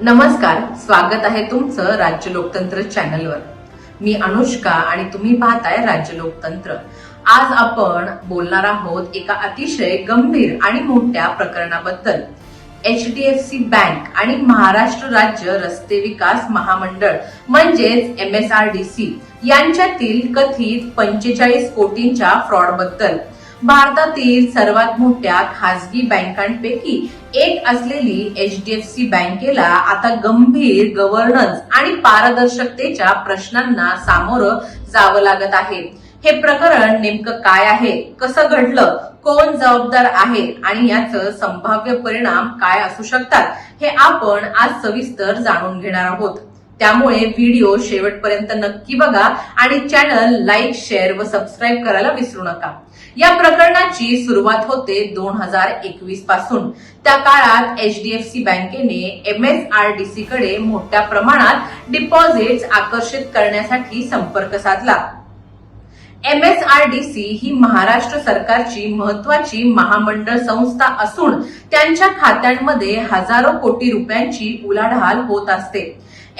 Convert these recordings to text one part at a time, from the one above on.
नमस्कार, स्वागत आहे तुमचं राज्य लोकतंत्र चॅनलवर। मी अनुष्का आणि तुम्ही पाहताय राज्य लोकतंत्र। आज आपण बोलणार आहोत एका अतिशय गंभीर आणि मोठ्या प्रकरणाबद्दल। HDFC बँक आणि महाराष्ट्र राज्य रस्ते विकास महामंडळ म्हणजेच MSRDC यांच्यातील कथित 45 कोटींच्या फ्रॉड बद्दल। भारतातील सर्वात मोठ्या खासगी बँकांपैकी एक असलेली HDFC बँकेला आता गंभीर गव्हर्नन्स आणि पारदर्शकतेच्या प्रश्नांना सामोरं जावं लागत आहे। हे प्रकरण नेमकं काय आहे, कसं घडलं, कोण जबाबदार आहे आणि याचं संभाव्य परिणाम काय असू शकतात, हे आपण आज सविस्तर जाणून घेणार आहोत। त्यामुळे व्हिडिओ शेवटपर्यंत नक्की बघा आणि चॅनल लाईक, शेअर व सबस्क्राईब करायला विसरू नका। या प्रकरणाची सुरुवात होते 2021 पासून। त्या काळात HDFC बँकेने MSRDC कडे मोठ्या प्रमाणात डिपॉझिट्स आकर्षित करण्यासाठी संपर्क साधला। MSRDC ही महाराष्ट्र सरकारची महत्वाची महामंडळ संस्था असून त्यांच्या खात्यांमध्ये हजारो कोटी रुपयांची उलाढाल होत असते।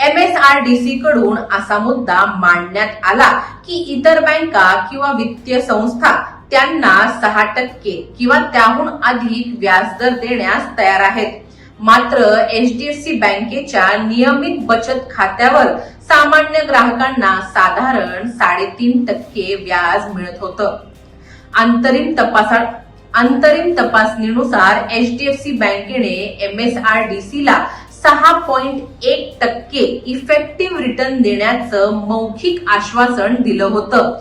MSRDC कडून असा मुद्दा मांडण्यात आला की इतर बँका किंवा वित्तीय संस्था त्यांना 6% किंवा त्याहून अधिक व्याजदर देण्यास तयार आहेत। मात्र HDFC बँकेच्या नियमित बचत खात्यावर सामान्य ग्राहकांना साधारण 3.5% व्याज मिळत होतं। अंतरिम तपासणीनुसार HDFC बँकेने MSRDC ला 6.1% इफेक्टिव्ह रिटर्न देण्याचं मौखिक आश्वासन दिलं होतं।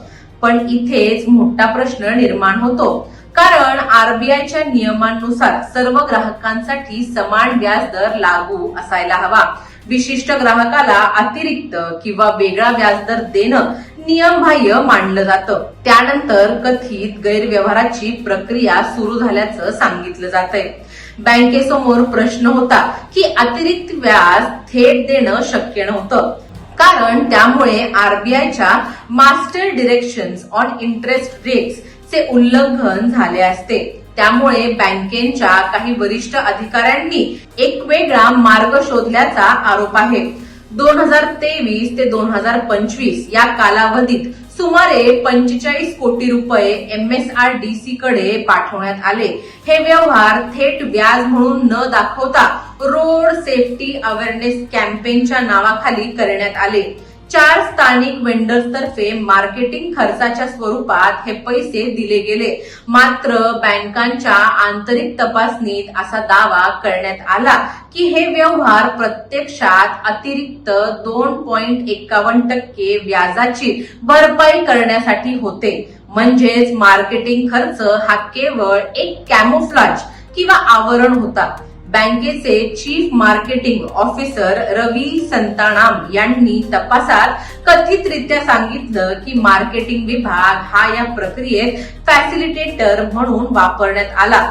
पण इथेच मोठा प्रश्न निर्माण होतो, कारण RBIच्या नियमांनुसार सर्व ग्राहकांसाठी समान व्याजदर लागू असायला हवा। विशिष्ट ग्राहकाला अतिरिक्त किंवा वेगळा व्याजदर देणं नियमबाह्य मानलं जातं। त्यानंतर कथित गैरव्यवहाराची प्रक्रिया सुरू झाल्याचं सांगितलं जातंय। बँकेसमोर प्रश्न होता की अतिरिक्त व्याज थेट देणं शक्य नव्हतं, कारण त्यामुळे RBIच्या master directions on interest rates चे उल्लंघन झाले असते। त्यामुळे बँकेच्या काही वरिष्ठ अधिकाऱ्यांनी एक वेगळा मार्ग शोधल्याचा आरोप आहे। 2023 ते 2025 या कालावधीत सुमारे 45 कोटी रुपये MSRDC कडे पाठवण्यात आले। हे व्यवहार थेट व्याज म्हणून न दाखवता रोड सेफ्टी अवेअरनेस कॅम्पेनच्या नावाखाली करण्यात आले। 4 स्थानिक वेंडर्स तर्फे मार्केटिंग खर्चाच्या स्वरूपात हे पैसे दिले गेले। मात्र बँकांच्या आंतरिक तपासणीत असा दावा करण्यात आला की हे व्यवहार प्रत्यक्षात अतिरिक्त 2.51% व्याजाची भरपाई करण्यासाठी होते। म्हणजेच मार्केटिंग खर्च हा केवळ एक कॅमोफ्लाज किंवा आवरण होता। बँकेचे चीफ मार्केटिंग ऑफिसर रवी संतानाम यांनी तपासात कथितरित्या सांगितलं की मार्केटिंग विभाग हा या प्रक्रियेत फॅसिलिटेटर म्हणून वापरण्यात आला।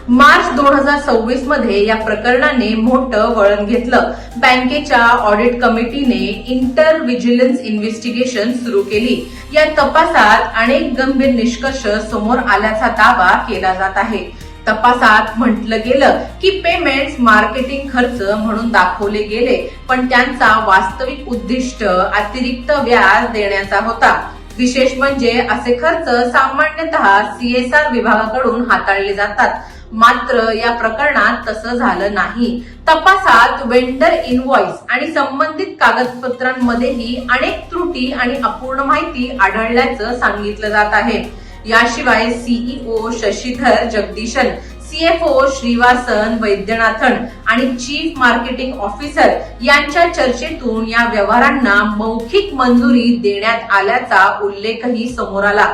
मार्च 2026 मध्ये या प्रकरणाने मोठं वळण घेतलं। बँकेच्या ऑडिट कमिटीने इंटर व्हिजिलन्स इन्व्हेस्टिगेशन सुरू केली। या तपासात अनेक गंभीर निष्कर्ष समोर आल्याचा दावा केला जात आहे। तपासात म्हटलं गेलं की पेमेंट्स मार्केटिंग खर्च म्हणून दाखवले गेले, पण त्यांचा वास्तविक उद्दिष्ट अतिरिक्त व्याज देण्याचा होता। विशेष म्हणजे असे खर्च सामान्यतः CSR विभागाकडून हाताळले जातात। मात्र या प्रकरणात तसं झालं नाही। तपासात वेंडर इनव्हॉइस आणि संबंधित कागदपत्रांमध्येही अनेक त्रुटी आणि अपूर्ण माहिती आढळल्याचं सांगितलं जात आहे। याशिवाय CEO शशिधर जगदीशन, CFO श्रीवासन वैद्यनाथन आणि चीफ मार्केटिंग ऑफिसर यांच्या चर्चेतून या व्यवहारांना मौखिक मंजुरी देण्यात आल्याचा उल्लेखही समोर आला।